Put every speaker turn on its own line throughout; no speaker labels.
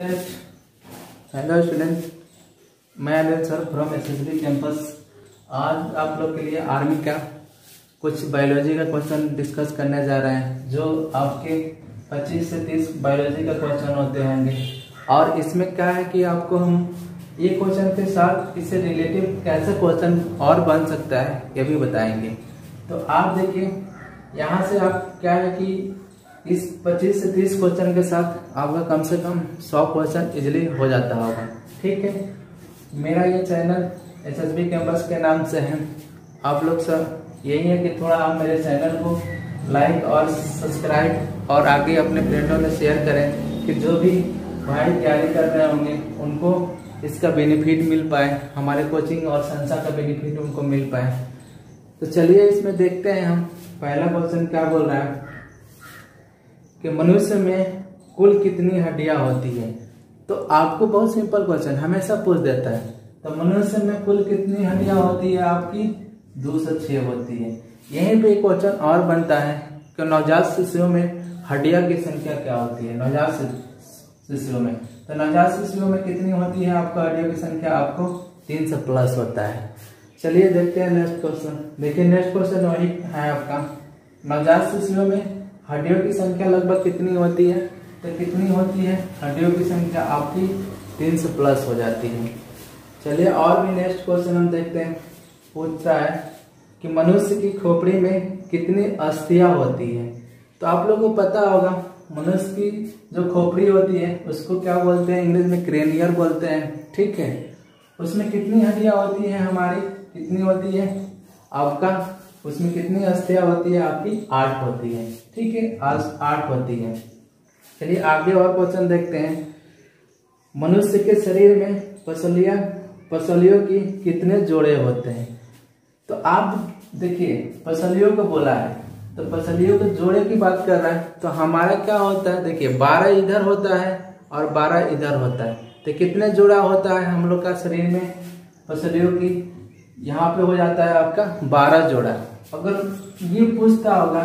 Hello student, मैं Anil sir from SSB campus. आज आप लोग के लिए आर्मी का कुछ बायोलॉजी का क्वेश्चन डिस्कस करने जा रहे हैं, जो आपके 25 से 30 बायोलॉजी का क्वेश्चन होते होंगे। और इसमें क्या है कि आपको हम ये क्वेश्चन के साथ इससे रिलेटिव कैसे क्वेश्चन और बन सकता है ये भी बताएंगे। तो आप देखिए, यहाँ से आप क्या है कि इस 25 से 30 क्वेश्चन के साथ आपका कम से कम 100 क्वेश्चन इजीली हो जाता होगा। ठीक है, मेरा ये चैनल एसएसबी कैंपस के नाम से है। आप लोग सब यही है कि थोड़ा आप मेरे चैनल को लाइक और सब्सक्राइब और आगे अपने फ्रेंडों में शेयर करें कि जो भी भाई तैयारी कर रहे होंगे उनको इसका बेनिफिट मिल पाए, हमारे कोचिंग और संस्था का बेनिफिट उनको मिल पाए। तो चलिए इसमें देखते हैं हम पहला क्वेश्चन क्या बोल रहा है कि मनुष्य में कुल कितनी हड्डियां होती है। तो आपको बहुत सिंपल क्वेश्चन हमेशा पूछ देता है। तो मनुष्य में कुल कितनी हड्डियां होती है? आपकी 206 होती है। यहीं पे क्वेश्चन और बनता है कि नवजात शिशुओं में हड्डियां की संख्या क्या होती है। नवजात शिशुओं में तो नवजात शिशुओं में कितनी होती है आपको हड्डियों की संख्या? आपको 300 प्लस होता है। चलिए देखते हैं नेक्स्ट क्वेश्चन। देखिए नेक्स्ट क्वेश्चन वही है आपका, नवजात शिशुओं में हड्डियों की संख्या लगभग कितनी होती है? तो कितनी होती है हड्डियों की संख्या? आपकी 300 प्लस हो जाती है। चलिए और भी नेक्स्ट क्वेश्चन हम देखते हैं। पूछता है कि मनुष्य की खोपड़ी में कितनी अस्थियां होती है। तो आप लोगों को पता होगा मनुष्य की जो खोपड़ी होती है उसको क्या बोलते हैं? इंग्लिश में क्रेनियर बोलते हैं। ठीक है, उसमें कितनी हड्डियां होती है हमारी? कितनी होती है आपका? उसमें कितनी अस्थियां होती है? आपकी 8 होती है। ठीक है, आज 8 होती है। चलिए आगे और क्वेश्चन देखते हैं। मनुष्य के शरीर में पसलियों की कितने जोड़े होते हैं? तो आप देखिए पसलियों को बोला है तो पसलियों के जोड़े की बात कर रहा है। तो हमारा क्या होता है? देखिए 12 इधर होता है और 12 इधर होता है। तो कितने जोड़ा होता है हम लोग का शरीर में पसलियों की? यहाँ पे हो जाता है आपका 12 जोड़ा। अगर ये पूछता होगा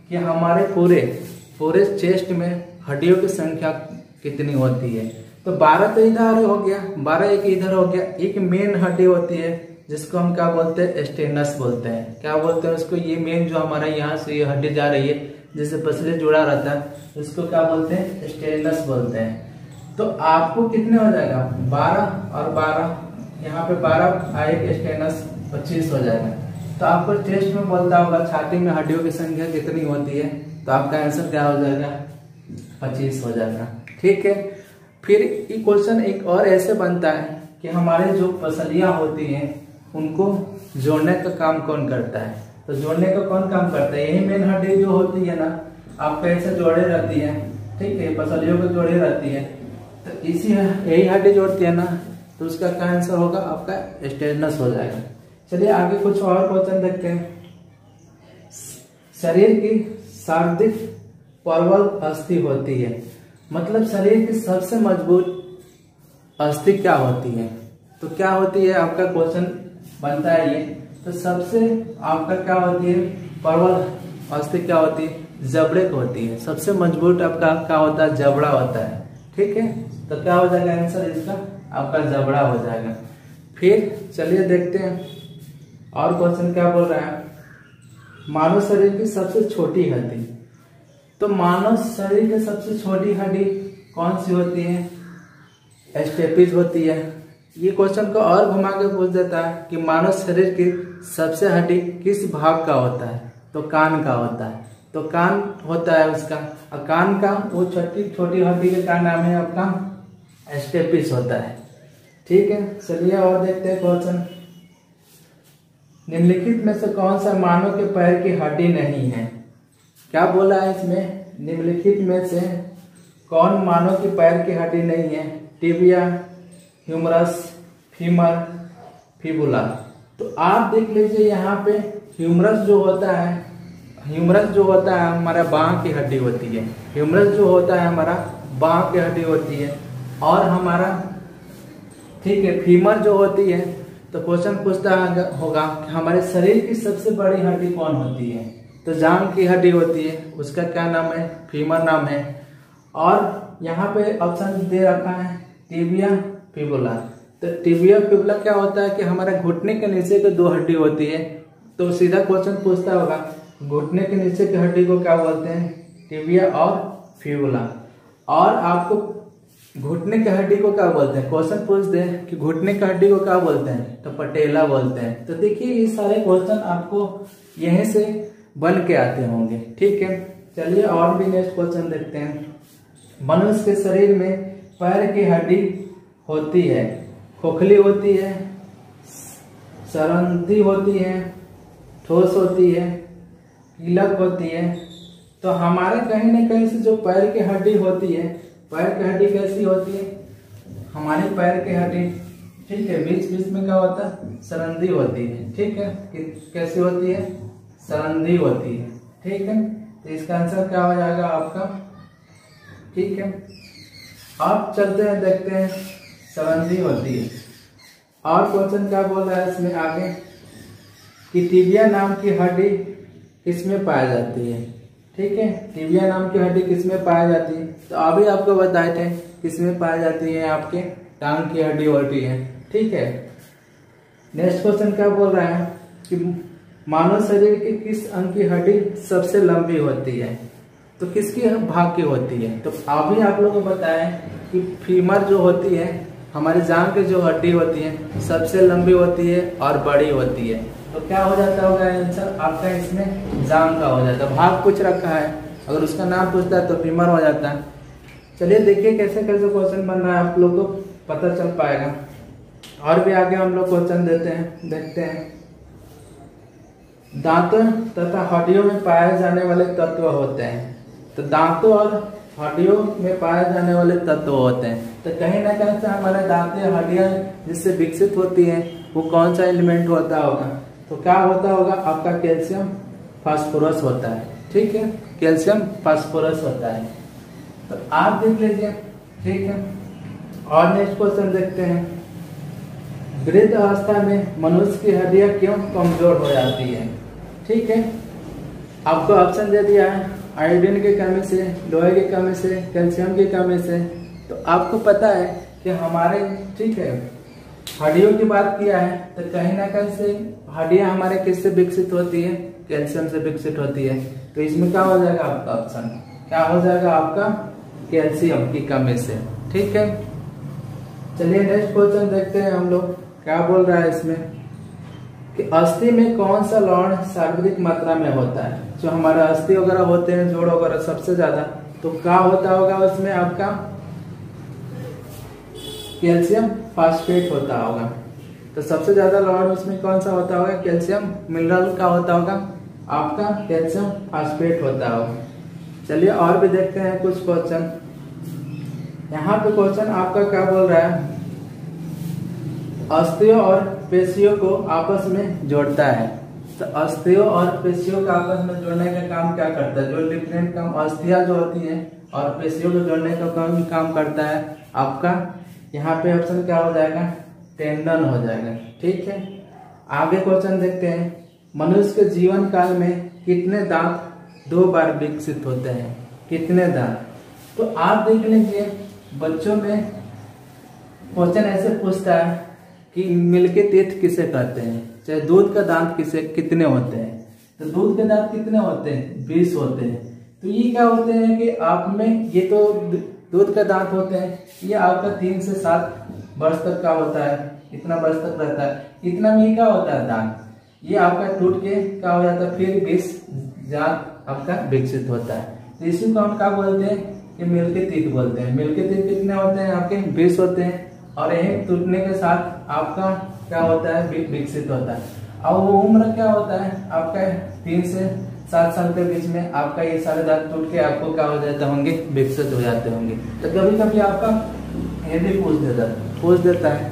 कि हमारे पूरे चेस्ट में हड्डियों की संख्या कितनी होती है, तो 12 तो इधर हो गया, 12 एक इधर हो गया। एक मेन हड्डी होती है जिसको हम क्या बोलते हैं? स्टेनस बोलते हैं। क्या बोलते हैं उसको? ये मेन जो हमारा यहाँ से ये हड्डी जा रही है जिससे पसली जुड़ा रहता है उसको क्या बोलते हैं? स्टेनस बोलते हैं। तो आपको कितने हो जाएगा? 12 और 12, यहाँ पे 12 आएगा स्टेनस 25 हो जाएगा। तो आपको टेस्ट में बोलता होगा छाती में हड्डियों की संख्या कितनी होती है, तो आपका आंसर क्या हो जाएगा? 25 हो जाएगा। ठीक है, फिर ये क्वेश्चन एक और ऐसे बनता है कि हमारे जो पसलियां होती हैं उनको जोड़ने का काम कौन करता है? तो जोड़ने का कौन काम करता है? यही मेन हड्डी जो होती है ना, आपका ऐसे जोड़े रहती है। ठीक है, पसलियों को जोड़े रहती है, तो इसी यही हड्डी जोड़ती है ना, तो उसका क्या आंसर होगा? आपका स्टेनस हो जाएगा। चलिए आगे कुछ और क्वेश्चन देखते हैं। शरीर की सर्वाधिक प्रबल अस्थि होती है, मतलब शरीर की सबसे मजबूत अस्थि क्या होती है? तो क्या होती है आपका क्वेश्चन बनता है ये। तो सबसे आपका क्या होती है प्रबल अस्थि? क्या होती है? जबड़े को होती है। सबसे मजबूत आपका क्या होता है? जबड़ा होता है। ठीक है, तो क्या हो जाएगा आंसर इसका? आपका जबड़ा हो जाएगा। फिर चलिए देखते हैं और क्वेश्चन क्या बोल रहा है। मानव शरीर की सबसे छोटी हड्डी। तो मानव शरीर की सबसे छोटी हड्डी कौन सी होती है? स्टेपिस होती है। ये क्वेश्चन को और घुमा के पूछ देता है कि मानव शरीर की सबसे हड्डी किस भाग का होता है? तो कान का होता है। तो कान होता है उसका, और कान का वो छोटी हड्डी का क्या नाम है? आपका स्टेपिस होता है। ठीक है, चलिए और देखते हैं क्वेश्चन। निम्नलिखित में से कौन सा मानव के पैर की हड्डी नहीं है? क्या बोला है इसमें? निम्नलिखित में से कौन मानव के पैर की हड्डी नहीं है? Tibia, humerus, femur, fibula. तो आप देख लीजिए यहाँ पे ह्यूमरस जो होता है हमारा बांह की हड्डी होती है। ह्यूमरस जो होता है हमारा बांह की हड्डी होती है। और हमारा ठीक है फीमर जो होती है, तो क्वेश्चन पूछता होगा कि हमारे शरीर की सबसे बड़ी हड्डी कौन होती है? तो जांघ की हड्डी होती है, उसका क्या नाम है? फीमर नाम है। और यहाँ पे ऑप्शन दे रखा है टिबिया फिबुला। तो टिबिया फिबुला क्या होता है कि हमारे घुटने के नीचे की 2 हड्डी होती है। तो सीधा क्वेश्चन पूछता होगा घुटने के नीचे की हड्डी को क्या बोलते हैं, टिबिया और फिबुला। और आपको घुटने की हड्डी को क्या बोलते हैं, क्वेश्चन पूछ दे कि घुटने की हड्डी को क्या बोलते हैं, तो पटेला बोलते हैं। तो देखिए ये सारे क्वेश्चन आपको यहीं से बन के आते होंगे, ठीक है। चलिए और भी नेक्स्ट क्वेश्चन देखते हैं। मनुष्य के शरीर में पैर की हड्डी होती है, खोखली होती है, सरंधी होती है, ठोस होती है, कीलक होती है। तो हमारे कहीं ना कहीं से जो पैर की हड्डी होती है, पैर की हड्डी कैसी होती है, हमारे पैर की हड्डी, ठीक है, बीच बीच में क्या होता है, सरंधी होती है, ठीक है। कैसी होती है, सरंधी होती है, ठीक है। तो इसका आंसर क्या हो जाएगा आपका, ठीक है। आप चलते हैं देखते हैं, सरंधी होती है। और क्वेश्चन क्या बोल रहा है इसमें आगे कि टिबिया नाम की हड्डी किसमें पाई जाती है, ठीक है। टिबिया नाम की हड्डी किसमें पाई जाती है, तो अभी आपको बताए थे किसमें पाई जाती है, आपके टांग की हड्डी होती है, ठीक है। नेक्स्ट क्वेश्चन क्या बोल रहा है कि मानव शरीर के किस अंग की हड्डी सबसे लंबी होती है, तो किसकी भाग की होती है। तो अभी आप लोगों को बताएं कि फीमर जो होती है, हमारी जांघ की जो हड्डी होती है सबसे लंबी होती है और बड़ी होती है। तो क्या हो जाता होगा आंसर आपका इसमें, जांघ का हो जाता है। भाग कुछ रखा है, अगर उसका नाम पूछता है तो फीमर हो जाता है। चलिए देखिए कैसे कैसे क्वेश्चन बन रहा है, आप लोग को पता चल पाएगा। और भी आगे हम लोग क्वेश्चन देखते हैं। दांतों तथा हड्डियों में पाए जाने वाले तत्व होते हैं। तो दांतों और हड्डियों में पाए जाने वाले तत्व होते हैं। तो कहीं ना कहीं से हमारे दांतें हड्डियां जिससे विकसित होती हैं, वो कौन सा एलिमेंट होता होगा, तो क्या होता होगा आपका कैल्शियम फास्फोरस होता है, ठीक है, कैल्शियम फास्फोरस होता है। तो आप देख लीजिए, ठीक है। और नेक्स्ट क्वेश्चन देखते हैं। वृद्ध अवस्था में मनुष्य की हड्डियां क्यों कमजोर हो जाती है, ठीक है। आपको ऑप्शन दे दिया है आयोडीन की कमी से, लोहे की कमी से, कैल्शियम की कमी से। तो आपको पता है कि हमारे, ठीक है, हड्डियों की बात किया है तो कहीं ना कहीं से हड्डियां हमारे किससे विकसित होती है, कैल्शियम से विकसित होती है। तो इसमें क्या हो जाएगा आपका ऑप्शन, क्या हो जाएगा आपका, कैल्शियम की कमी से, ठीक है। चलिए नेक्स्ट क्वेश्चन देखते हैं हम लोग क्या बोल रहा है इसमें कि अस्थि में कौन सा लवण सर्वाधिक मात्रा में होता है। जो हमारे अस्थि वगैरह होते हैं, जोड़ वगैरह सबसे ज्यादा, तो क्या होता होगा उसमें आपका कैल्शियम फास्फेट होता होगा। तो सबसे ज्यादा लवण उसमें कौन सा होता होगा, कैल्शियम मिनरल का होता होगा आपका, कैल्शियम फास्फेट होता होगा। चलिए और भी देखते हैं कुछ क्वेश्चन। यहाँ पे क्वेश्चन आपका क्या बोल रहा है, अस्थियों और पेशियों को आपस में जोड़ता है। तो अस्थियों और पेशियों को आपस में जोड़ने का काम क्या करता है, जो डिफरेंट काम अस्थियां जो होती है और पेशियों को जोड़ने का काम करता है आपका, यहाँ पे ऑप्शन क्या हो जाएगा, टेंडन हो जाएगा, ठीक है। आगे क्वेश्चन देखते हैं। मनुष्य के जीवन काल में कितने दांत 2 बार विकसित होते हैं, कितने दांत। तो आप देख लीजिए बच्चों में क्वेश्चन ऐसे पूछता है कि मिल्की टीथ किसे कहते हैं, चाहे दूध का दांत कितने होते हैं। तो दूध के दांत कितने होते हैं, 20 होते हैं। तो ये क्या होते हैं कि आप में, ये तो दूध का दांत होते हैं, ये आपका 3 से 7 वर्ष तक का होता है, इतना वर्ष तक रहता है। इतना में क्या होता है दांत, ये आपका टूट के क्या हो जाता है, फिर 20 दांत आपका विकसित होता है। तो इसी को हम क्या बोलते हैं, कि मिल्की टीथ बोलते हैं। मिल्की टीथ कितने होते हैं आपके, 20 होते हैं। और यही टूटने के साथ आपका क्या होता है, विकसित होता है। और वो उम्र क्या होता है आपका 3 से 7 साल के बीच में आपका ये सारे दांत टूट के आपको क्या हो जाते होंगे, विकसित हो जाते होंगे। तो कभी कभी आपका ये भी पूछ देता है।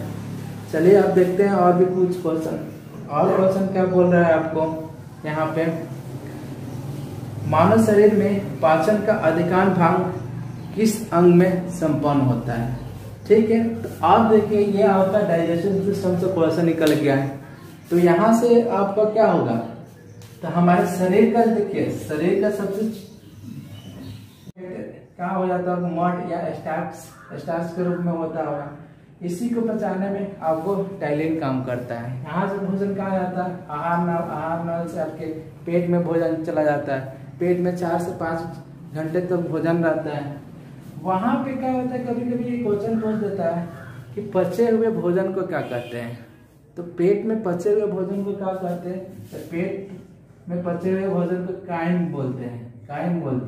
चलिए आप देखते हैं और भी कुछ क्वेश्चन। और क्वेश्चन क्या बोल रहा है आपको यहाँ पे, मानव शरीर में पाचन का अधिकांश भाग किस अंग में संपन्न होता है, ठीक है। तो आप देखिए ये आपका डाइजेशन सिस्टम से क्वेश्चन निकल गया है। तो यहाँ से आपका क्या होगा, तो हमारे शरीर का देखिए, शरीर का सबसे क्या हो जाता होगा, मड या स्टार्च के रूप में होता होगा। इसी को पचाने में आपको टाइलिन काम करता है। यहाँ से भोजन कहाँ जाता है, आहार नल से आपके पेट में भोजन चला जाता है। पेट में 4 से 5 घंटे तक भोजन रहता है। वहाँ पे क्या होता है, कभी कभी ये क्वेश्चन पूछ देता है कि पचे हुए भोजन को क्या कहते हैं। तो पेट में पचे हुए भोजन को क्या कहते हैं, तो पेट में पचे हुए भोजन को काइम बोलते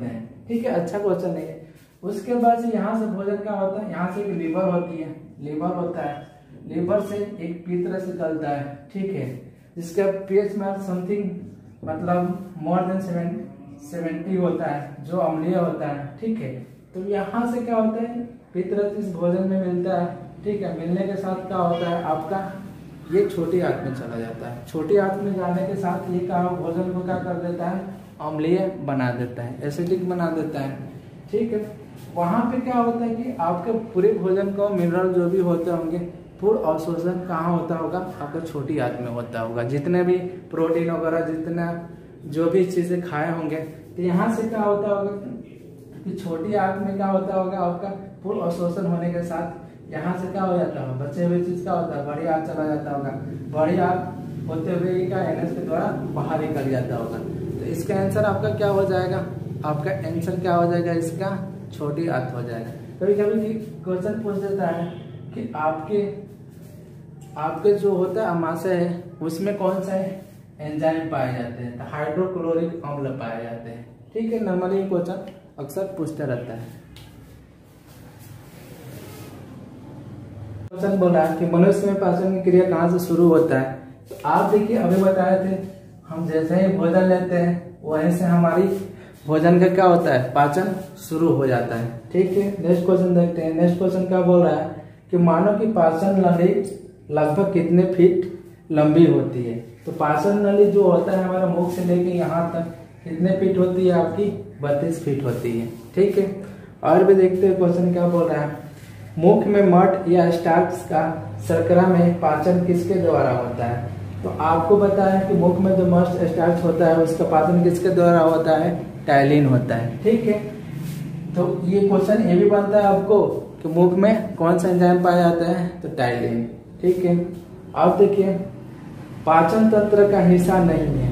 हैं। ठीक है, अच्छा क्वेश्चन है। उसके बाद से यहाँ से भोजन क्या होता है, यहाँ से एक लीवर होती है, लीवर होता है। लीवर से एक पित्त निकलता है, ठीक है, जिसका पीएच मार्क समथिंग मतलब मोर देन 70 होता है, जो अम्लीय होता है। ठीक है, तो यहाँ से क्या होता है, पित्त इस भोजन में मिलता है। ठीक है, मिलने के साथ क्या होता है, आपका ये छोटी आंत में चला जाता है। छोटी आंत में जाने के साथ ये क्या भोजन को क्या कर देता है, अम्लीय बना देता है, एसिडिक बना देता है। ठीक है, वहाँ पे क्या होता है कि आपके पूरे भोजन को मिनरल जो भी होते होंगे पूर्ण अवशोषण कहाँ होता होगा, आपका छोटी आंत में होता होगा। जितने भी प्रोटीन वगैरह जितना जो भी चीजें खाए होंगे, तो यहाँ से क्या होता होगा कि छोटी आंत में क्या होता होगा, आपका पूर्ण अवशोषण होने के साथ यहाँ से क्या हो जाता होगा, बचे हुए चीज क्या होता है, बड़ी आंत चला जाता होगा। बड़ी आंत होते हुए क्या एनएस के द्वारा बाहर निकल जाता होगा। तो इसका आंसर आपका क्या हो जाएगा, आपका आंसर क्या हो जाएगा, इसका छोटी आंत हो जाएगा। कभी कभी क्वेश्चन पूछ देता है कि आपके जो होता है अमाशय है उसमें कौन सा एंजाइम पाए जाते हैं, तो हाइड्रोक्लोरिक अम्ल पाए जाते हैं। ठीक है, नॉर्मली क्वेश्चन अक्सर पूछता रहता है। क्वेश्चन बोला कि मनुष्य में पाचन की क्रिया कहाँ से शुरू होता है। तो आप देखिए अभी बताए थे, हम जैसे ही भोजन लेते हैं वहीं से हमारी भोजन का क्या होता है, पाचन शुरू हो जाता है। ठीक है, नेक्स्ट क्वेश्चन देखते हैं। नेक्स्ट क्वेश्चन क्या बोल रहा है कि मानव की पाचन नली लगभग कितने फीट लंबी होती है। तो पाचन नली जो होता है हमारा मुख से लेके यहाँ तक कितने फीट होती है, आपकी 32 फीट होती है। ठीक है, और भी देखते हैं क्वेश्चन क्या बोल रहा है। मुख में मड या स्टार्च का शर्करा में पाचन किसके द्वारा होता है। तो आपको बताया कि मुख में जो मस्ट स्टार्च होता है उसका पाचन किसके द्वारा होता है, टाइलिन होता है। ठीक है, तो ये क्वेश्चन ये भी बनता है आपको कि मुख में कौन सा एंजाइम पाया जाता है, तो टाइलिन। ठीक है, अब देखिए पाचन तंत्र का हिस्सा नहीं है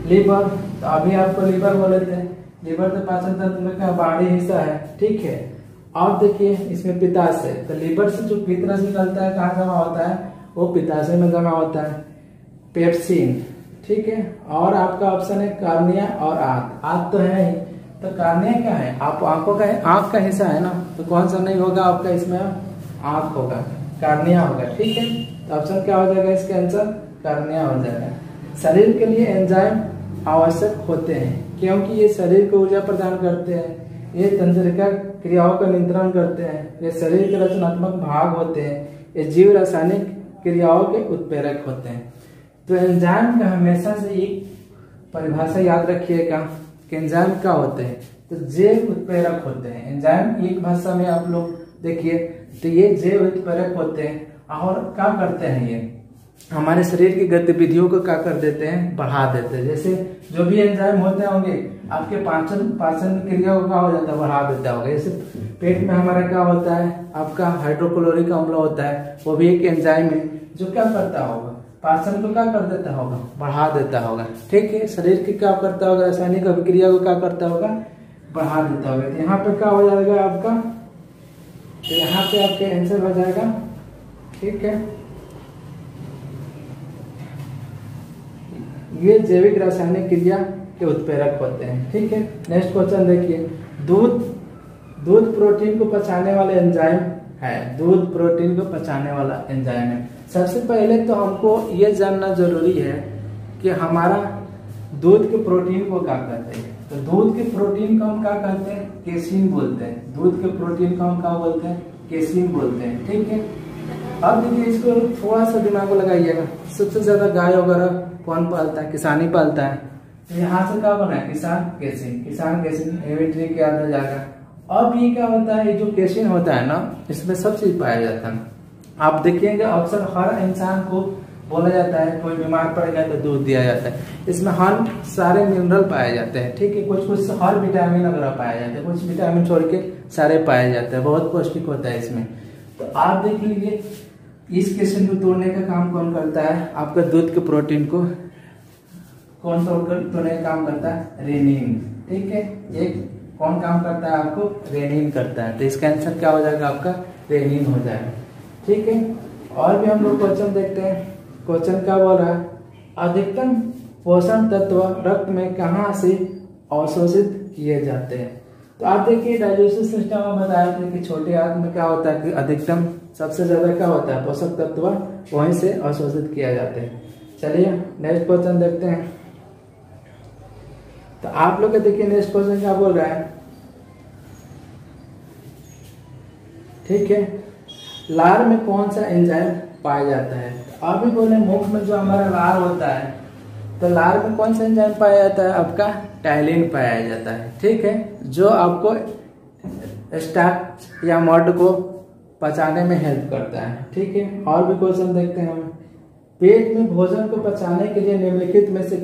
लीवर। तो अभी आपको लीवर बोले थे, लीवर तो पाचन तंत्र का बाहरी हिस्सा है। ठीक है, अब देखिए इसमें पित्ताशय, तो लीवर से जो पित्त निकलता है कहाँ जमा होता है, वो पित्ताशय में जमा होता है, पेप्सिन। ठीक है, और आपका ऑप्शन है कार्निया और आंत तो है ही, तो कार्निया क्या है, आप आंखों का है, आंख का हिस्सा है ना, तो कौन सा नहीं होगा आपका इसमें, आंख होगा, कार्निया होगा। ठीक है, तो ऑप्शन क्या हो जाएगा इसका आंसर, कार्निया हो जाएगा। शरीर के लिए एंजाइम आवश्यक होते हैं क्योंकि ये शरीर को ऊर्जा प्रदान करते हैं, ये तंत्रिका क्रियाओं का नियंत्रण करते हैं, ये शरीर के रचनात्मक भाग होते हैं, ये जीव रासायनिक क्रियाओं के उत्प्रेरक होते हैं। तो एंजाइम का हमेशा से एक परिभाषा याद रखिएगा कि एंजाइम क्या होते हैं, तो जैव उत्प्रेरक होते हैं। एंजाइम एक भाषा में आप लोग देखिए तो ये जैव उत्प्रेरक होते हैं, और क्या करते हैं, ये हमारे शरीर की गतिविधियों को क्या कर देते हैं, बढ़ा देते हैं। जैसे जो भी एंजाइम होते होंगे आपके पाचन क्रिया को क्या हो जाता है, बढ़ा देता होगा। जैसे पेट में हमारा क्या होता है, आपका हाइड्रोक्लोरिक अम्ल होता है, वो भी एक एंजाइम है जो क्या करता होगा, पाचन को क्या कर देता होगा, बढ़ा देता होगा। ठीक है, शरीर की क्या करता होगा, रासायनिक अभिक्रिया को क्या करता होगा, बढ़ा देता होगा। तो यहाँ पे क्या हो जाएगा आपका, तो यहाँ पे आपका आंसर हो जाएगा। ठीक है, ये जैविक रासायनिक क्रिया के उत्प्रेरक होते हैं। ठीक है, नेक्स्ट क्वेश्चन देखिए। दूध प्रोटीन को पचाने वाला एंजाइम है, दूध प्रोटीन को पचाने वाला एंजाइम है। सबसे पहले तो हमको ये जानना जरूरी है कि हमारा दूध के प्रोटीन को क्या कहते हैं। तो दूध के प्रोटीन को हम क्या कहते हैं, केसीन बोलते हैं। दूध के प्रोटीन को हम क्या बोलते हैं, केसीन बोलते हैं। ठीक है, अब देखिए इसको थोड़ा सा दिमाग को लगाइएगा। सबसे ज्यादा गाय वगैरह कौन पालता है, किसान ही पालता है। तो यहाँ से क्या बना है, किसान केसीन एविट्री के अंदर जाएगा। अब ये क्या होता है, जो केसीन होता है ना, इसमें सब चीज पाया जाता है। आप देखिएंगे अक्सर हर इंसान को बोला जाता है, कोई बीमार पड़ गया तो दूध दिया जाता है। इसमें हर सारे मिनरल पाए जाते हैं, ठीक है। कुछ कुछ हर विटामिन वगैरह पाए जाते हैं, कुछ विटामिन छोड़ के सारे पाए जाते हैं। बहुत पौष्टिक होता है इसमें। तो आप देख लीजिए इस कैल्शियम को तोड़ने का काम कौन करता है? आपका दूध के प्रोटीन को कौन तोड़ने का काम करता है? रेनिन, ठीक है। एक कौन काम करता है? आपको रेनिन करता है। तो इसका आंसर क्या हो जाएगा? आपका रेनिन हो जाएगा, ठीक है। और भी हम लोग क्वेश्चन देखते हैं। क्वेश्चन क्या बोल रहा है? अधिकतम पोषण तत्व रक्त में कहाँ से अवशोषित किए जाते हैं? तो आप देखिए डाइजेस्टिव सिस्टम में बताया था कि छोटे आंत में क्या होता है कि अधिकतम सबसे ज्यादा क्या होता है? पोषक तत्व वहीं से अवशोषित किया जाते हैं। चलिए नेक्स्ट क्वेश्चन देखते हैं। तो आप लोग देखिए नेक्स्ट क्वेश्चन क्या बोल रहा है, ठीक है। लार में कौन सा एंजाइम पाया जाता है? तो आप भी बोले मुख में जो हमारा लार होता है, तो लार में कौन सा एंजाइम पाया जाता है? आपका टाइलिन पाया जाता है, ठीक है, जो आपको स्टार्च या मड को पचाने में हेल्प करता है, ठीक है। और भी क्वेश्चन देखते हैं हम। पेट में भोजन को पचाने के लिए निम्नलिखित में से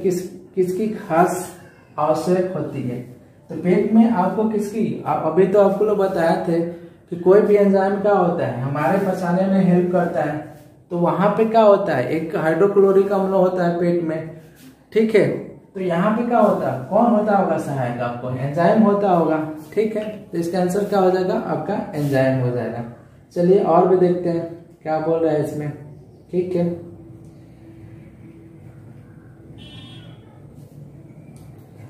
किसकी खास आवश्यक होती है? तो पेट में आपको किसकी, अभी तो आपको लोग बताए थे कि कोई भी एंजाइम क्या होता है हमारे पचाने में हेल्प करता है। तो वहां पे क्या होता है? एक हाइड्रोक्लोरिक अम्ल होता है पेट में, ठीक है। तो यहाँ पे क्या होता है? कौन होता होगा सहायक? आपको एंजाइम होता होगा, ठीक है। तो इसका आंसर क्या हो जाएगा? आपका एंजाइम हो जाएगा। चलिए और भी देखते हैं क्या बोल रहा है इसमें, ठीक है।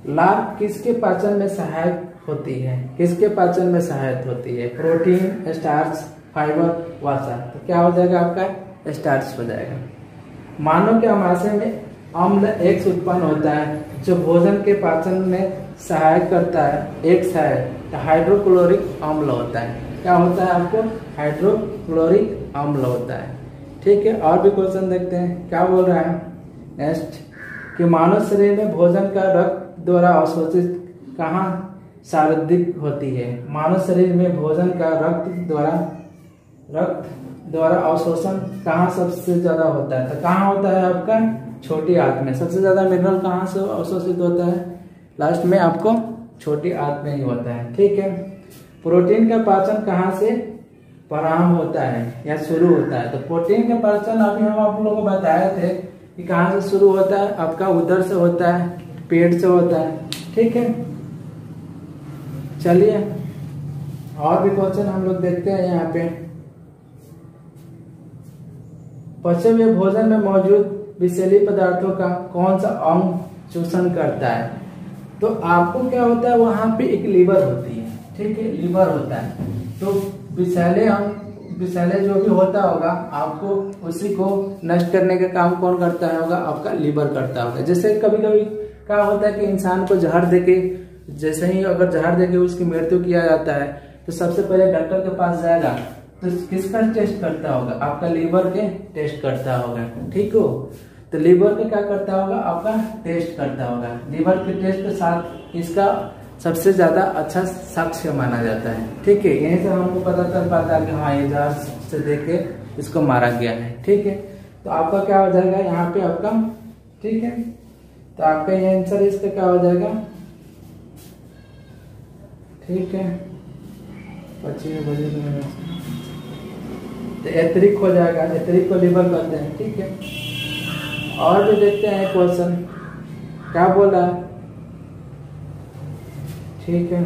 लार किसके पाचन में सहायक होती है? किसके पाचन में सहायक होती है? प्रोटीन, स्टार्च, फाइबर, वसा। तो क्या हो जाएगा? आपका स्टार्च हो जाएगा। मानव के आमाशय में अम्ल X उत्पन्न होता है जो भोजन के पाचन में सहायक करता है। एक सहायक हाइड्रोक्लोरिक अम्ल होता है। क्या होता है? आपको हाइड्रोक्लोरिक अम्ल होता है, ठीक है। और भी क्वेश्चन देखते हैं क्या बोल रहा है नेक्स्ट, कि मानव शरीर में भोजन का रक्त द्वारा अवशोषित कहाँ सर्वाधिक होती है? मानव शरीर में भोजन का रक्त द्वारा अवशोषण कहाँ सबसे ज्यादा होता है? तो कहाँ होता है? आपका छोटी आंत में। सबसे ज्यादा मिनरल कहाँ से अवशोषित होता है? लास्ट में आपको छोटी आंत में ही होता है, ठीक है। प्रोटीन का पाचन कहाँ से प्रारंभ होता है या शुरू होता है? तो प्रोटीन का पाचन अभी हम आप लोगों को बताए थे कि कहाँ से शुरू होता है? आपका उदर से होता है, पेट से होता है, ठीक है। चलिए और भी क्वेश्चन हम लोग देखते हैं यहाँ पे। पचे हुए भोजन में मौजूद विषैली पदार्थों का कौन सा अंग शोषण करता है? तो आपको क्या होता है? वहां पे एक लीवर होती है, ठीक है, लीवर होता है। तो विषैले अंग, विषैले जो भी होता होगा आपको उसी को नष्ट करने का काम कौन करता है? होगा आपका लीवर करता होगा। जैसे कभी कभी क्या होता है कि इंसान को जहर देके, जैसे ही अगर जहर देके उसकी मृत्यु किया जाता है तो सबसे पहले डॉक्टर के पास जाएगा तो किसका टेस्ट करता होगा? आपका लीवर के टेस्ट करता होगा, ठीक हो। तो लीवर के क्या करता होगा? आपका टेस्ट करता होगा। लीवर के टेस्ट के साथ इसका सबसे ज्यादा अच्छा साक्ष्य माना जाता है, ठीक है। यहीं से हमको पता चल पाता है कि हाँ ये जहर से देख के इसको मारा गया है, ठीक है। तो आपका क्या हो जाएगा यहाँ पे आपका, ठीक है। तो आपका ये आंसर इसका क्या हो जाएगा, ठीक है। 25 बजे तो एथरिक हो जाएगा, एथरिक को लीवर कहते हैं, ठीक है। और भी देखते हैं क्वेश्चन क्या बोला, ठीक है।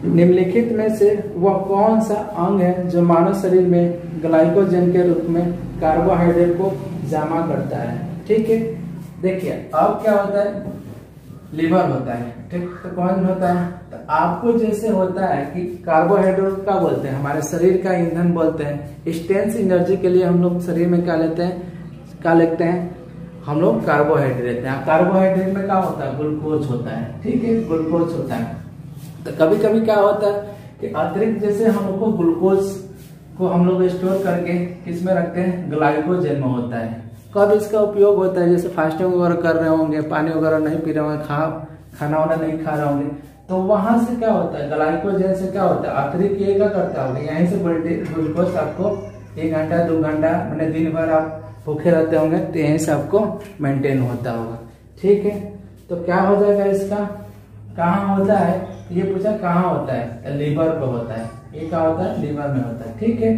निम्नलिखित में से वह कौन सा अंग है जो मानव शरीर में ग्लाइकोजन के रूप में कार्बोहाइड्रेट को जमा करता है? ठीक है, देखिए अब क्या होता है, लीवर होता है, ठीक। तो कौन होता है, तो आपको जैसे होता है कि कार्बोहाइड्रेट का बोलते हैं, हमारे शरीर का ईंधन बोलते हैं। स्टेंस एनर्जी के लिए हम लोग शरीर में क्या लेते हैं, क्या लेते हैं हम लोग, कार्बोहाइड्रेट लेते हैं। कार्बोहाइड्रेट में क्या होता है, ग्लूकोज होता है, ठीक है, ग्लूकोज होता है। तो कभी कभी क्या होता है कि अतिरिक्त जैसे हम लोग को ग्लूकोज को हम लोग स्टोर करके किस में रखते हैं, ग्लाइकोजन में होता है। कब इसका उपयोग होता है, जैसे फास्टिंग वगैरह कर रहे होंगे, पानी वगैरह नहीं पी रहे होंगे, खाना वाना नहीं खा रहे होंगे, तो वहां से क्या होता है, ग्लाइकोजन से क्या होता है, अतिरिक्त ये क्या करता होगा, यहीं से ग्लूकोज आपको 1 घंटा 2 घंटा मैंने दिन भर आप भूखे रहते होंगे तो यहीं से आपको मेंटेन होता होगा। ठीक है, तो क्या हो जाएगा इसका, कहाँ होता है ये पूछा, कहाँ होता है, लीवर पे होता है। ये क्या होता है, लीवर में होता है। ठीक है,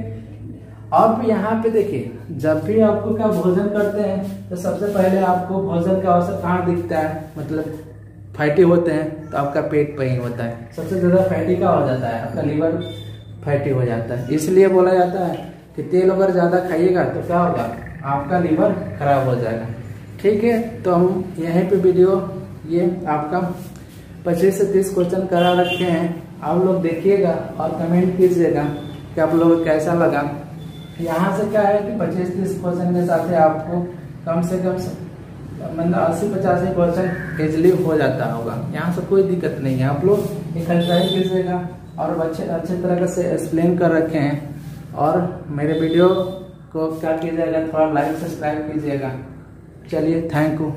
अब यहाँ पे देखिए, जब भी आपको क्या भोजन करते हैं तो सबसे पहले आपको भोजन का अवसर कहाँ दिखता है, मतलब फैटी होते हैं तो आपका पेट पे ही होता है। सबसे ज्यादा फैटी का हो जाता है, आपका लीवर फैटी हो जाता है। इसलिए बोला जाता है कि तेल अगर ज्यादा खाइएगा तो क्या होगा, आपका लीवर खराब हो जाएगा। ठीक है, तो हम यहीं पे वीडियो ये आपका 25 से 30 क्वेश्चन करा रखे हैं, आप लोग देखिएगा और कमेंट कीजिएगा कि आप लोगों को कैसा लगा। यहाँ से क्या है कि 25-30 क्वेश्चन के साथ आपको कम से कम मतलब 80-85 क्वेश्चन इजली हो जाता होगा। यहाँ से कोई दिक्कत नहीं है, आप लोग एक ट्राई कीजिएगा और अच्छे तरह से एक्सप्लेन कर रखे हैं। और मेरे वीडियो को क्या कीजिएगा, थोड़ा लाइक सब्सक्राइब कीजिएगा। चलिए, थैंक यू।